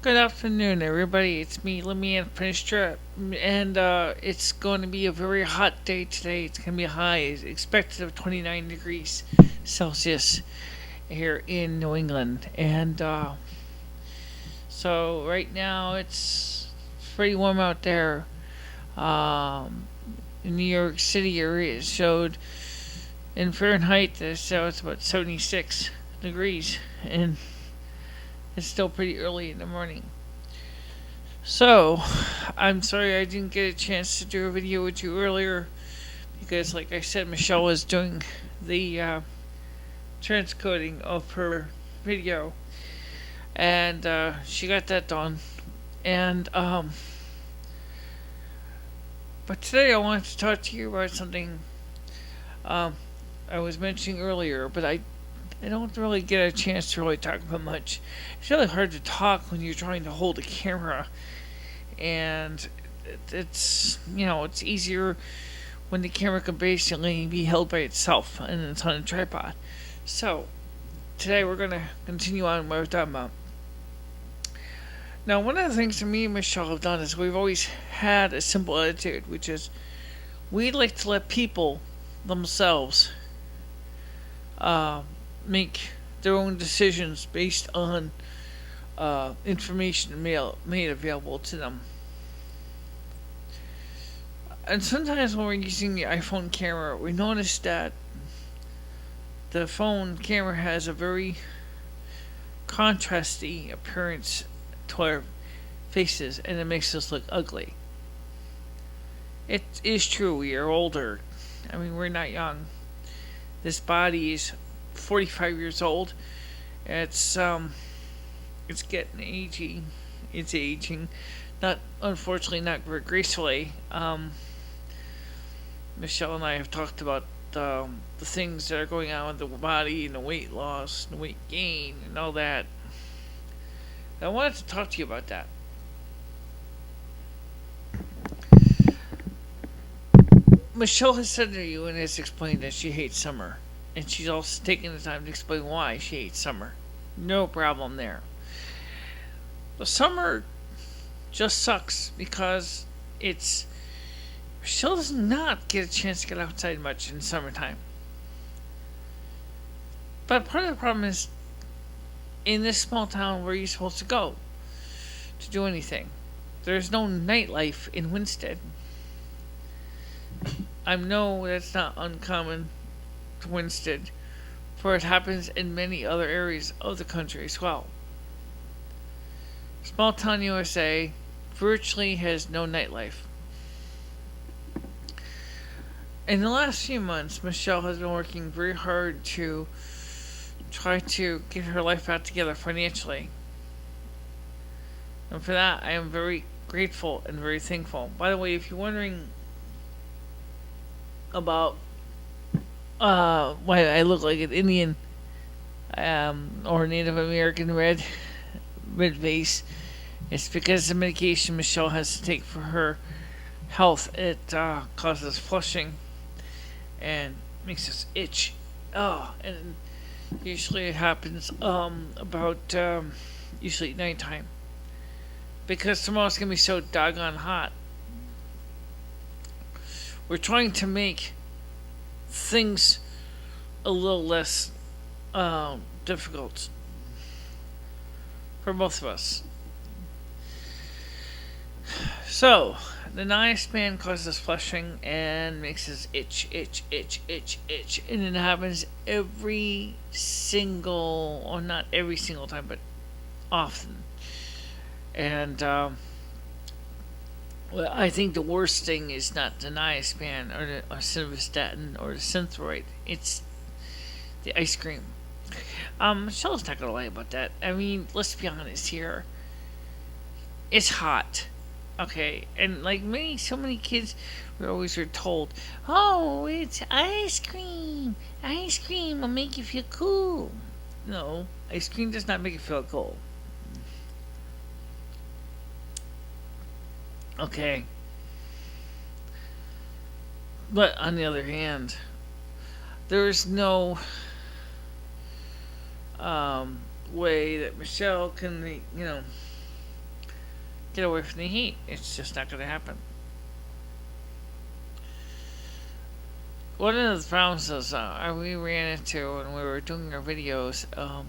Good afternoon, everybody. It's me, Lemmy, and finished trip. And it's going to be a very hot day today. It's going to be a high expected of 29 degrees Celsius here in New England. And so right now it's pretty warm out there. Um, in New York City area, it showed in Fahrenheit, so it's about 76 degrees. And it's still pretty early in the morning. So, I'm sorry I didn't get a chance to do a video with you earlier because, like I said, Michelle was doing the transcoding of her video, and she got that done. And but today I wanted to talk to you about something I was mentioning earlier, but I don't really get a chance to really talk about much. It's really hard to talk when you're trying to hold a camera, and it's easier when the camera can basically be held by itself and it's on a tripod. So today we're gonna continue on what we're talking about. Now, one of the things that me and Michelle have done is we've always had a simple attitude, which is we like to let people themselves make their own decisions based on information made available to them. And sometimes when we're using the iPhone camera, we notice that the phone camera has a very contrasty appearance to our faces, and it makes us look ugly. It is true, we are older. I mean, we're not young. This body is 45 years old. It's getting aging. It's aging, not unfortunately not very gracefully. Michelle and I have talked about the things that are going on with the body and the weight loss and the weight gain and all that. I wanted to talk to you about that. Michelle has said to you and has explained that she hates summer. And she's also taken the time to explain why she hates summer. No problem there. The summer just sucks because Michelle does not get a chance to get outside much in summertime. But part of the problem is, in this small town, where are you supposed to go to do anything? There's no nightlife in Winsted. I know that's not uncommon to Winsted, for it happens in many other areas of the country as well. Small town USA virtually has no nightlife. In the last few months, Michelle has been working very hard to try to get her life back together financially. And for that, I am very grateful and very thankful. By the way, if you're wondering about why I look like an Indian or Native American red face, it's because the medication Michelle has to take for her health. It causes flushing and makes us itch. And usually it happens about usually nighttime, because tomorrow's gonna be so doggone hot. We're trying to make things a little less difficult for both of us. So, the nice man causes flushing and makes us itch. And it happens every single, or not every single time, but often. And, well, I think the worst thing is not the niacin or the simvastatin or the synthroid. It's the ice cream. Michelle's not gonna lie about that. I mean, let's be honest here. It's hot, okay, and like so many kids, we always are told, "Oh, it's ice cream. Ice cream will make you feel cool." No, ice cream does not make you feel cool. Okay. But on the other hand, there's no way that Michelle can, get away from the heat. It's just not going to happen. One of the problems is we ran into when we were doing our videos a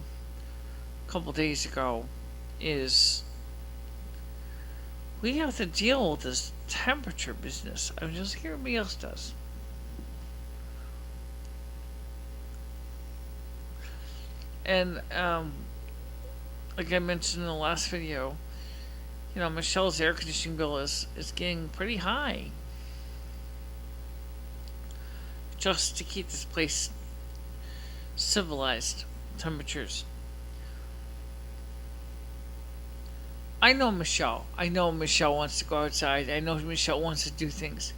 couple days ago is we have to deal with this temperature business. I mean, just like everybody else does. And like I mentioned in the last video, Michelle's air conditioning bill is getting pretty high just to keep this place civilized temperatures. I know Michelle. I know Michelle wants to go outside. I know Michelle wants to do things.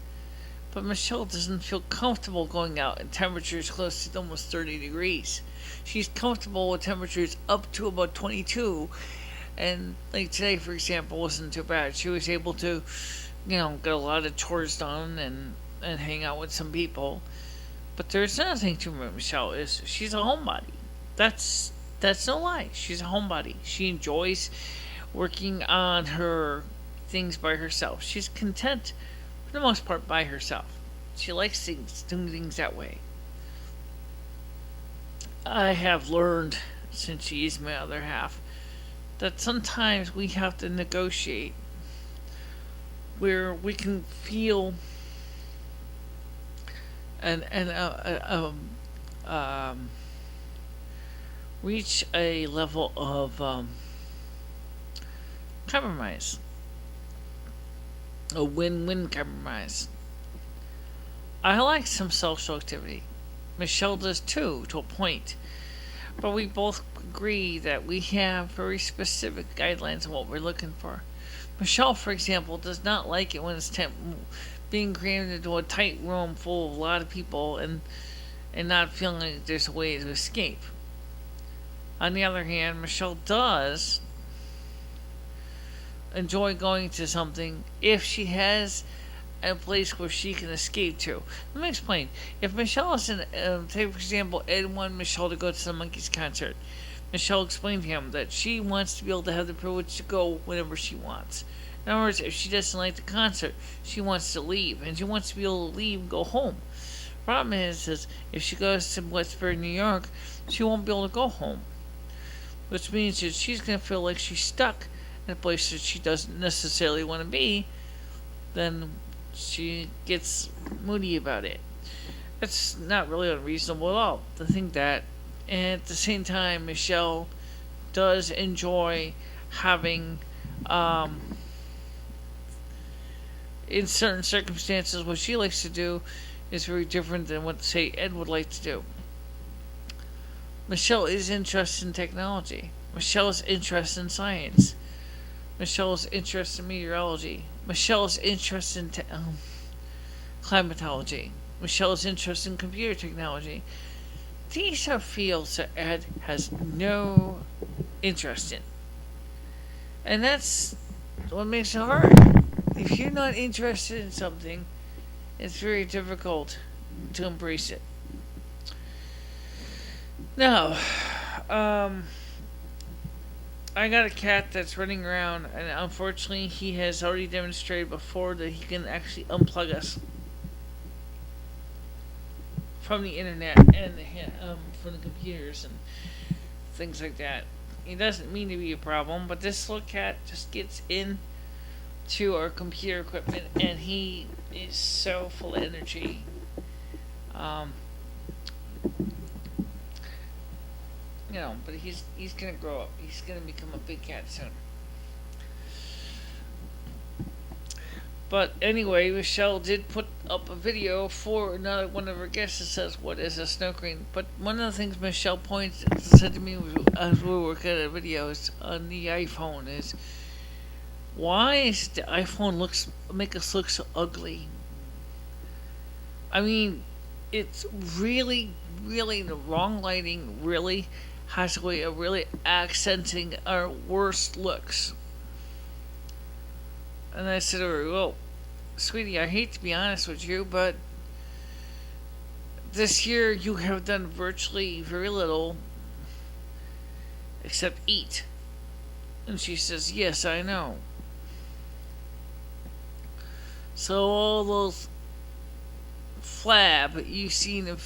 But Michelle doesn't feel comfortable going out in temperatures close to almost 30 degrees. She's comfortable with temperatures up to about 22. And like today, for example, wasn't too bad. She was able to, get a lot of chores done and hang out with some people. But there's another thing to remember, Michelle, is she's a homebody. That's no lie. She's a homebody. She enjoys working on her things by herself. She's content, for the most part, by herself. She likes doing things that way. I have learned, since she is my other half, that sometimes we have to negotiate where we can feel and reach a level of compromise, a win-win compromise. I like some social activity. Michelle does too, to a point. But we both agree that we have very specific guidelines on what we're looking for. Michelle, for example, does not like it when it's being crammed into a tight room full of a lot of people and not feeling like there's a way to escape. On the other hand, Michelle does enjoy going to something if she has a place where she can escape to. Let me explain. If Michelle is in, say for example, Ed wanted Michelle to go to the Monkees concert. Michelle explained to him that she wants to be able to have the privilege to go whenever she wants. In other words, if she doesn't like the concert, she wants to leave, and she wants to be able to leave and go home. Problem is if she goes to Westbury, New York, she won't be able to go home. Which means that she's going to feel like she's stuck in a place that she doesn't necessarily want to be. Then she gets moody about it. That's not really unreasonable at all to think that. And at the same time, Michelle does enjoy having, in certain circumstances, what she likes to do is very different than what, say, Ed would like to do. Michelle is interested in technology. Michelle is interested in science. Michelle is interested in meteorology. Michelle is interested in climatology. Michelle is interested in computer technology. These are fields that Ed has no interest in. And that's what makes it hard. If you're not interested in something, it's very difficult to embrace it. Now, I got a cat that's running around, and unfortunately, he has already demonstrated before that he can actually unplug us from the internet and from the computers and things like that. He doesn't mean to be a problem, but this little cat just gets in to our computer equipment, and he is so full of energy. But he's gonna grow up. He's gonna become a big cat soon. But anyway, Michelle did put up a video for another one of her guests that says, "What is a snow crane?" But one of the things Michelle said to me as we were working at videos on the iPhone is, why is the iPhone make us look so ugly? I mean, it's really, really the wrong lighting. Really has a way of really accenting our worst looks. And I said to her, "Well, sweetie, I hate to be honest with you, but this year you have done virtually very little except eat." And she says, "Yes, I know." So all those flab you see in the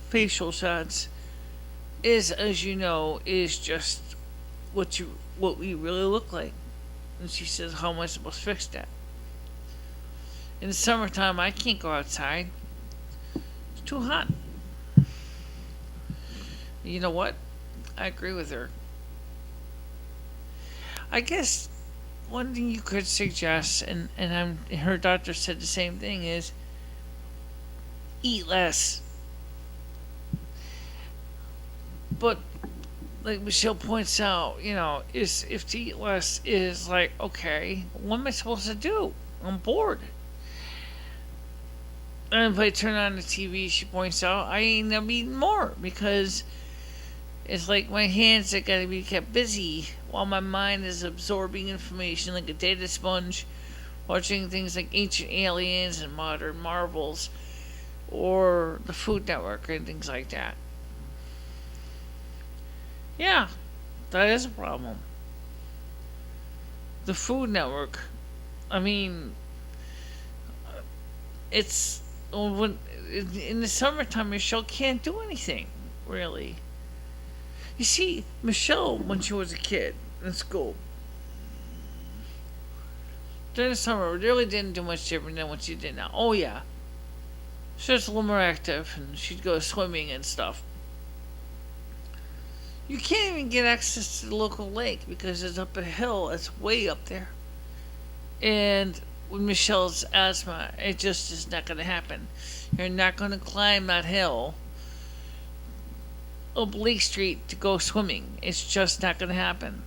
facial shots is, as you know, is just what we really look like. And she says, "How am I supposed to fix that?" In the summertime, I can't go outside. It's too hot. You know what? I agree with her. I guess one thing you could suggest, her doctor said the same thing, is eat less. But like Michelle points out, is if to eat less is like, okay, what am I supposed to do? I'm bored. And if I turn on the TV, she points out, I ain't gonna be eating more because it's like my hands that gotta be kept busy while my mind is absorbing information like a data sponge, watching things like Ancient Aliens and Modern Marvels or the Food Network and things like that. Yeah, that is a problem. The Food Network. I mean, it's when in the summertime, Michelle can't do anything really. You see, Michelle, when she was a kid in school, during the summer, really didn't do much different than what she did now. Oh yeah, she was a little more active, and she'd go swimming and stuff. You can't even get access to the local lake because it's up a hill. It's way up there. And with Michelle's asthma, it just is not going to happen. You're not going to climb that hill up Lake Street to go swimming. It's just not going to happen.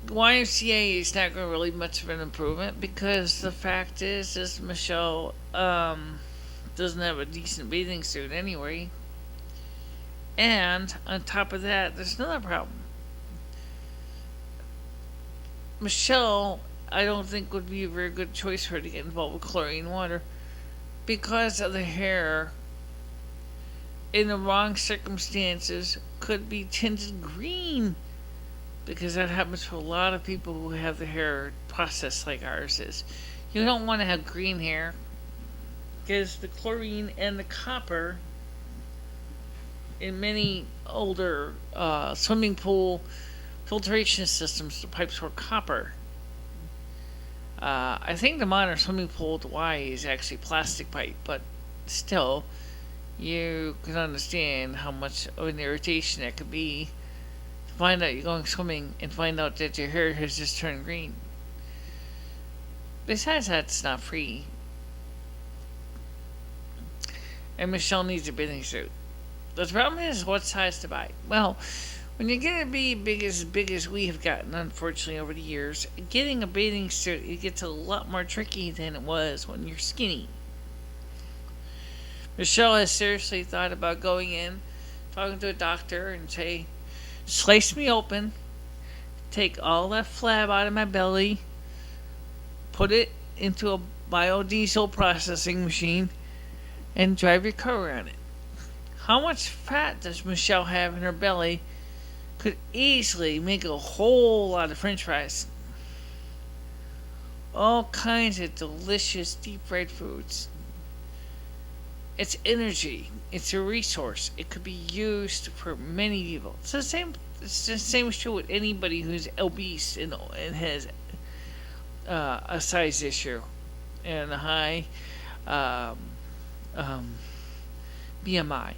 The YMCA is not going to really much of an improvement because the fact is Michelle doesn't have a decent bathing suit anyway. And on top of that, there's another problem. Michelle, I don't think would be a very good choice for her to get involved with chlorine water because of the hair in the wrong circumstances could be tinted green because that happens for a lot of people who have the hair processed like ours is. You don't want to have green hair because the chlorine and the copper in many older swimming pool filtration systems, the pipes were copper. I think the modern swimming pool at Hawaii is actually plastic pipe, but still, you can understand how much of an irritation that could be to find out you're going swimming and find out that your hair has just turned green. Besides that, it's not free. And Michelle needs a bathing suit. The problem is what size to buy. Well, when you get to be big as we have gotten, unfortunately, over the years, getting a bathing suit, it gets a lot more tricky than it was when you're skinny. Michelle has seriously thought about going in, talking to a doctor, and say, slice me open, take all that flab out of my belly, put it into a biodiesel processing machine, and drive your car around it. How much fat does Michelle have in her belly? Could easily make a whole lot of french fries. All kinds of delicious deep fried foods. It's energy. It's a resource. It could be used for many people. It's the same. It's the same true with anybody who's obese and has a size issue and a high BMI.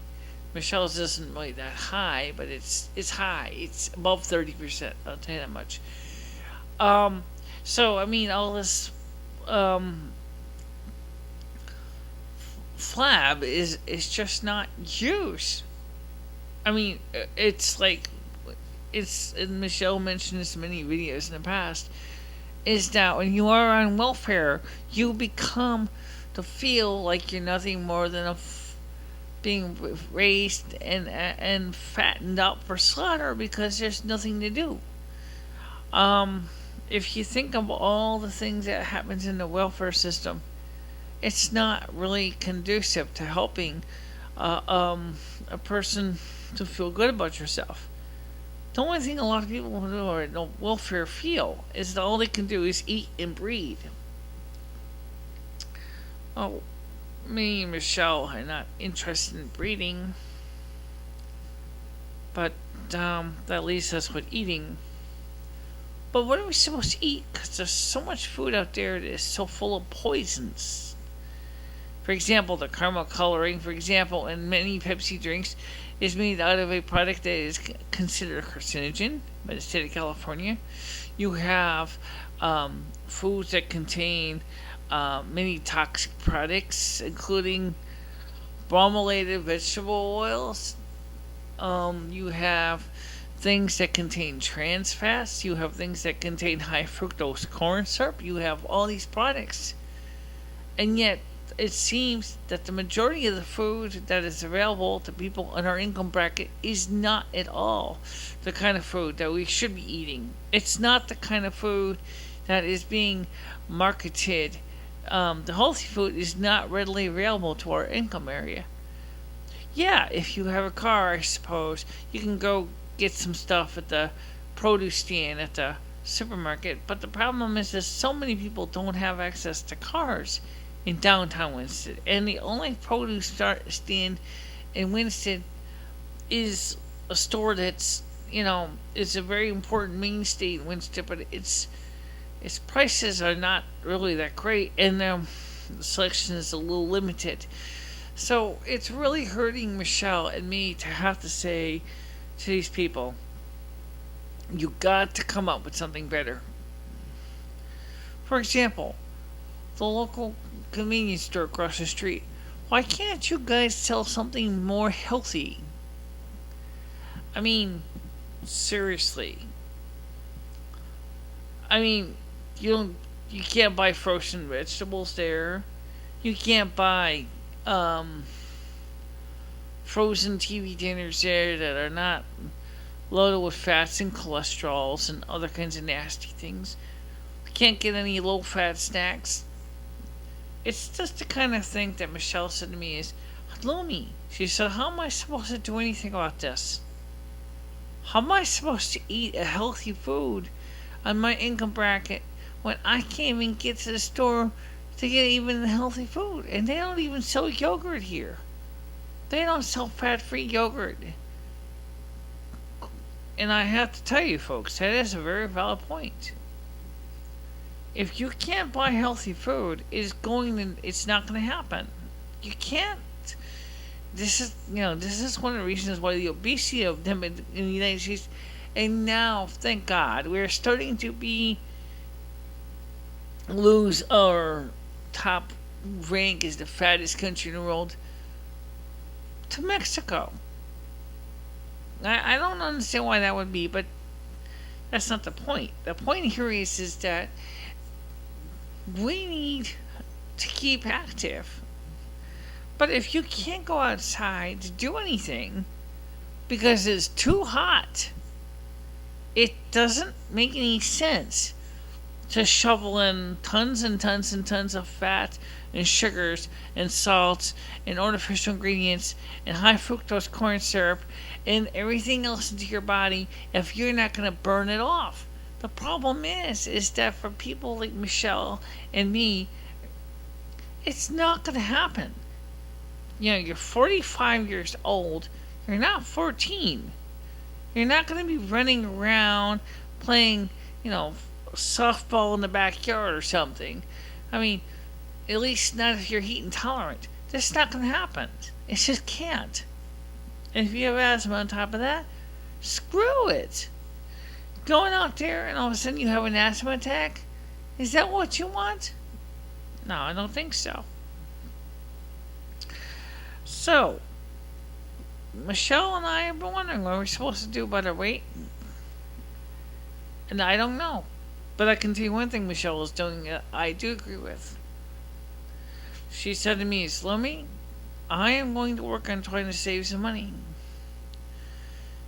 Michelle's isn't really that high, but it's high. It's above 30%. I'll tell you that much. So I mean, all this flab is just not used. I mean, it's like and Michelle mentioned this in many videos in the past. Is that when you are on welfare, you become to feel like you're nothing more than being raised and fattened up for slaughter because there's nothing to do. If you think of all the things that happens in the welfare system, it's not really conducive to helping a person to feel good about yourself. The only thing a lot of people who are in welfare feel is that all they can do is eat and breed. Oh, me and Michelle are not interested in breeding, but that leaves us with eating. But what are we supposed to eat? Because there's so much food out there that is so full of poisons. For example, the caramel coloring, for example, in many Pepsi drinks, is made out of a product that is considered a carcinogen by the state of California. You have foods that contain many toxic products, including brominated vegetable oils. You have things that contain trans fats. You have things that contain high fructose corn syrup. You have all these products. And yet, it seems that the majority of the food that is available to people in our income bracket is not at all the kind of food that we should be eating. It's not the kind of food that is being marketed. The healthy food is not readily available to our income area. Yeah, if you have a car, I suppose, you can go get some stuff at the produce stand at the supermarket. But the problem is that so many people don't have access to cars in downtown Winsted. And the only produce stand in Winsted is a store that's, it's a very important mainstay in Winsted, but its prices are not really that great, and the selection is a little limited. So it's really hurting Michelle and me to have to say to these people, you got to come up with something better. For example, the local convenience store across the street. Why can't you guys sell something more healthy? I mean, seriously. I mean, you can't buy frozen vegetables there. You can't buy frozen TV dinners there that are not loaded with fats and cholesterols and other kinds of nasty things. You can't get any low fat snacks. It's just the kind of thing that Michelle said to me is, Lumi, she said, how am I supposed to do anything about this? How am I supposed to eat a healthy food on my income bracket when I can't even get to the store to get even healthy food? And they don't even sell yogurt here. They don't sell fat-free yogurt. And I have to tell you, folks, that is a very valid point. If you can't buy healthy food, it's not going to happen. You can't. This is one of the reasons why the obesity of them in the United States, and now, thank God, we're starting to lose our top rank as the fattest country in the world to Mexico. I don't understand why that would be, but that's not the point. The point here is that we need to keep active. But if you can't go outside to do anything because it's too hot, it doesn't make any sense to shovel in tons and tons and tons of fat and sugars and salts and artificial ingredients and high fructose corn syrup and everything else into your body if you're not going to burn it off. The problem is that for people like Michelle and me, it's not going to happen. You're 45 years old. You're not 14. You're not going to be running around playing, softball in the backyard or something. I mean, at least not if you're heat intolerant. That's not going to happen. It just can't. And if you have asthma on top of that, screw it. Going out there and all of a sudden you have an asthma attack? Is that what you want? No, I don't think so. So, Michelle and I have been wondering what we're supposed to do about our weight. And I don't know. But I can tell you one thing Michelle is doing that I do agree with. She said to me, Slummy, I am going to work on trying to save some money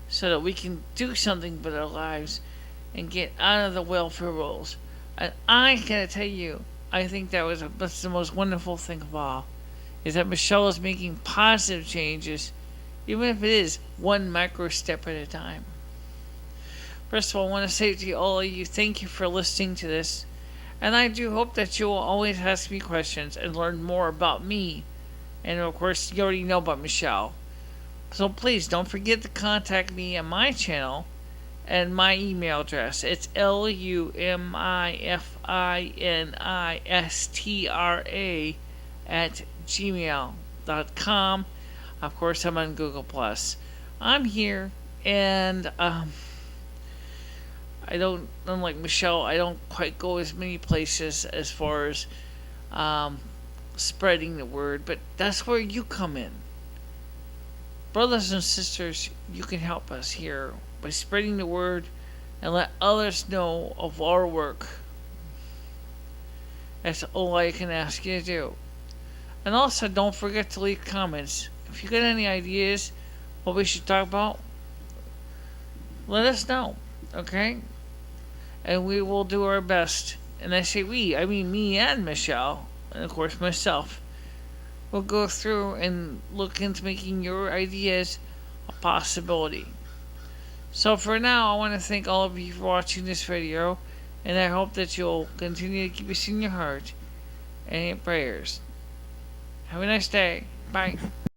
so that we can do something with our lives and get out of the welfare rolls. And I gotta tell you, I think that's the most wonderful thing of all, is that Michelle is making positive changes, even if it is one micro step at a time. First of all, I want to say to all of you, thank you for listening to this. And I do hope that you will always ask me questions and learn more about me. And of course, you already know about Michelle. So please don't forget to contact me on my channel and my email address. It's lumifinistra@gmail.com. Of course, I'm on Google Plus. I'm here, and I don't, unlike Michelle, I don't quite go as many places as far as spreading the word, but that's where you come in. Brothers and sisters, you can help us here by spreading the word and let others know of our work. That's all I can ask you to do. And also, don't forget to leave comments. If you got any ideas what we should talk about, let us know, okay? And we will do our best. And I say we, I mean me and Michelle, and of course myself. We'll go through and look into making your ideas a possibility. So for now, I want to thank all of you for watching this video, and I hope that you'll continue to keep us in your heart and in your prayers. Have a nice day. Bye.